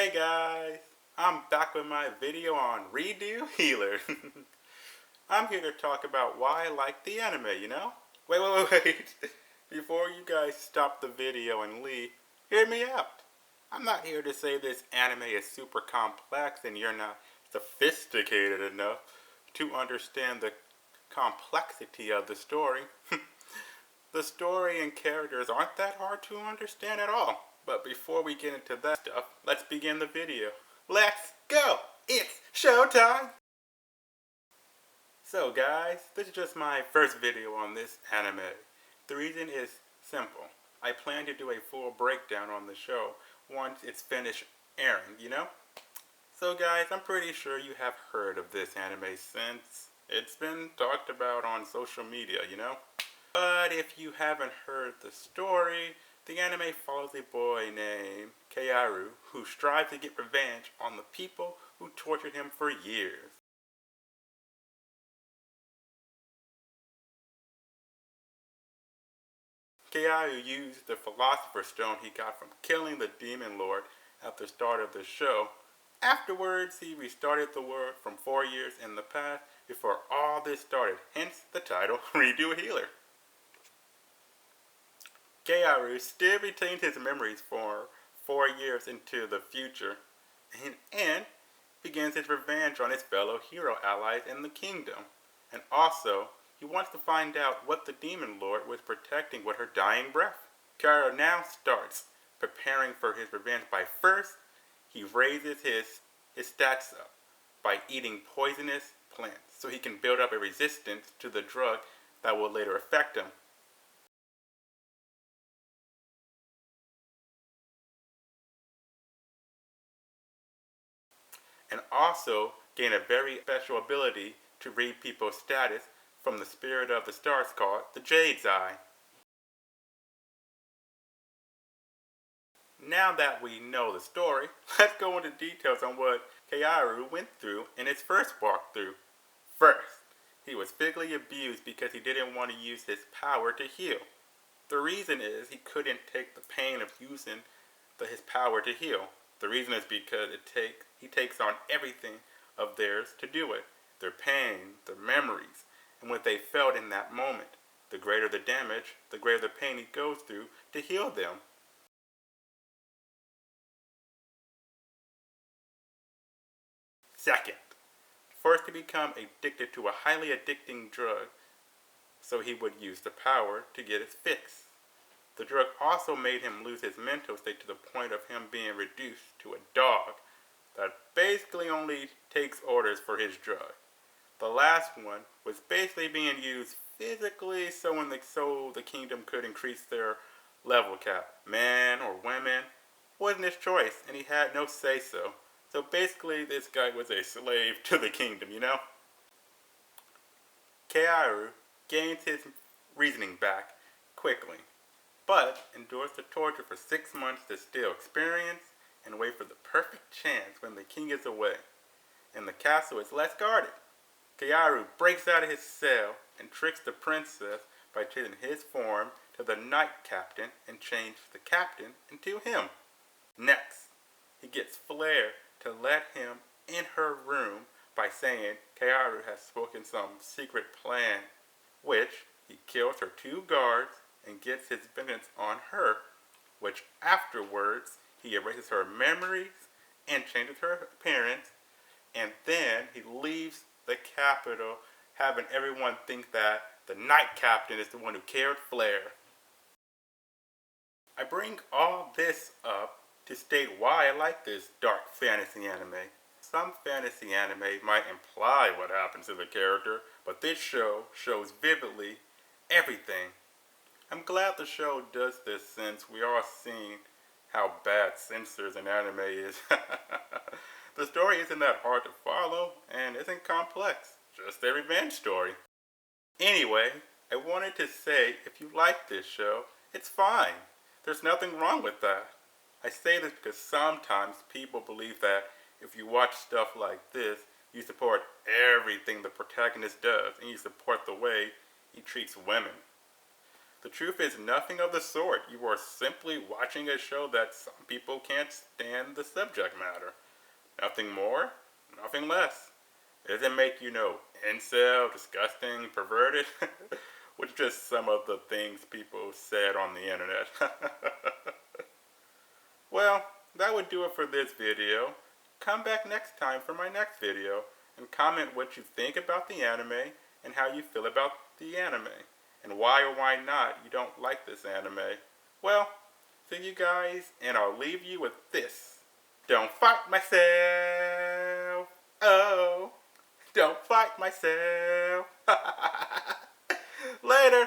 Hey guys, I'm back with my video on Redo Healer. I'm here to talk about why I like the anime, you know? Wait. Before you guys stop the video and leave, hear me out. I'm not here to say this anime is super complex and you're not sophisticated enough to understand the complexity of the story. The story and characters aren't that hard to understand at all. But before we get into that stuff, let's begin the video. Let's go! It's showtime! So guys, this is just my first video on this anime. The reason is simple. I plan to do a full breakdown on the show once it's finished airing, you know? So guys, I'm pretty sure you have heard of this anime since it's been talked about on social media, you know? But if you haven't heard the story, the anime follows a boy named Keiaru who strives to get revenge on the people who tortured him for years. Keiaru used the Philosopher's Stone he got from killing the Demon Lord at the start of the show. Afterwards, he restarted the world from 4 years in the past before all this started, hence the title, Redo Healer. Keiaru still retains his memories for 4 years into the future and begins his revenge on his fellow hero allies in the kingdom. And also, he wants to find out what the Demon Lord was protecting with her dying breath. Keiaru now starts preparing for his revenge by first, he raises his stats up by eating poisonous plants so he can build up a resistance to the drug that will later affect him. And also gain a very special ability to read people's status from the spirit of the stars called the Jade's Eye. Now that we know the story, let's go into details on what Keiaru went through in his first walkthrough. First, he was physically abused because he didn't want to use his power to heal. The reason is he couldn't take the pain of using his power to heal. The reason is because he takes on everything of theirs to do it. Their pain, their memories, and what they felt in that moment. The greater the damage, the greater the pain he goes through to heal them. Second, forced to become addicted to a highly addicting drug, so he would use the power to get his fix. The drug also made him lose his mental state to the point of him being reduced to a dog that basically only takes orders for his drug. The last one was basically being used physically so the kingdom could increase their level cap. Men or women wasn't his choice, and he had no say-so. So basically this guy was a slave to the kingdom, you know? Keiaru gains his reasoning back quickly, but endures the torture for 6 months to still experience and wait for the perfect chance when the king is away and the castle is less guarded. Keiaru breaks out of his cell and tricks the princess by changing his form to the Knight Captain and changes the captain into him. Next, he gets Flare to let him in her room by saying Keiaru has spoken some secret plan, which he kills her 2 guards and gets his vengeance on her, which afterwards he erases her memories and changes her appearance, and then he leaves the capital having everyone think that the Knight Captain is the one who killed Flare. I bring all this up to state why I like this dark fantasy anime. Some fantasy anime might imply what happens to the character, but this show shows vividly everything. I'm glad the show does this since we are seeing how bad censors in anime is. The story isn't that hard to follow and isn't complex, just a revenge story. Anyway, I wanted to say if you like this show, it's fine. There's nothing wrong with that. I say this because sometimes people believe that if you watch stuff like this, you support everything the protagonist does and you support the way he treats women. The truth is nothing of the sort. You are simply watching a show that some people can't stand the subject matter. Nothing more, nothing less. It doesn't make you incel, disgusting, perverted, which is just some of the things people said on the internet. Well, that would do it for this video. Come back next time for my next video and comment what you think about the anime and how you feel about the anime and why or why not you don't like this anime. Well, see you guys, and I'll leave you with this. Don't fight myself. Oh, don't fight myself. Later.